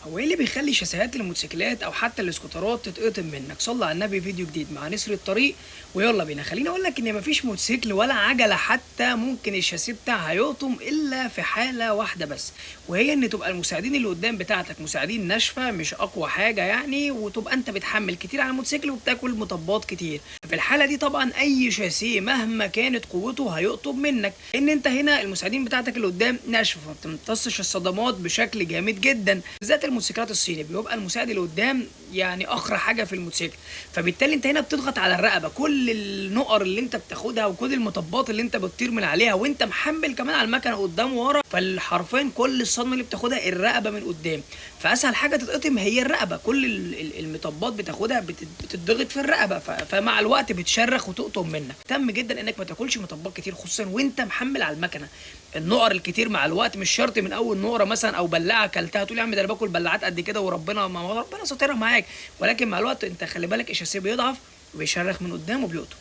هو ايه اللي بيخلي شاسيهات الموتوسيكلات او حتى الاسكوترات تتقطم منك؟ صلى على النبي. فيديو جديد مع نسر الطريق ويلا بينا. خليني اقول لك ان مفيش موتوسيكل ولا عجله حتى ممكن الشاسيه بتاعها يقطم الا في حاله واحده بس، وهي ان تبقى المساعدين اللي قدام بتاعتك مساعدين ناشفه مش اقوى حاجه يعني، وتبقى انت بتحمل كتير على الموتوسيكل وبتاكل مطبات كتير. في الحاله دي طبعا اي شاسيه مهما كانت قوته هيقطم منك، ان انت هنا المساعدين بتاعتك اللي قدام ناشفه فما بتمتصش الصدمات بشكل جامد جدا. بالذات الموتوسيكلات الصيني بيبقى المساعد اللي قدام يعني اخر حاجه في الموتوسيكل، فبالتالي انت هنا بتضغط على الرقبه. كل النقر اللي انت بتاخدها وكل المطبات اللي انت بتطير من عليها وانت محمل كمان على المكنه قدام وورا، فالحرفين كل الصدمه اللي بتاخدها الرقبه من قدام. فاسهل حاجه تتقطم هي الرقبه، كل المطبات بتاخدها بتضغط في الرقبه، فمع الوقت بتشرخ وتقطم منك. تم جدا انك ما تاكلش مطبات كتير خصوصا وانت محمل على المكنه. النقر الكتير مع الوقت مش شرط من اول نقره مثلا او بلاعه اكلتها تقول يا عم ده انا باكل بلاعات قد كده وربنا ما ربنا ساترها معاك، ولكن مع الوقت انت خلي بالك الشاسيه بيضعف وبيشرخ من قدام وبيقطم.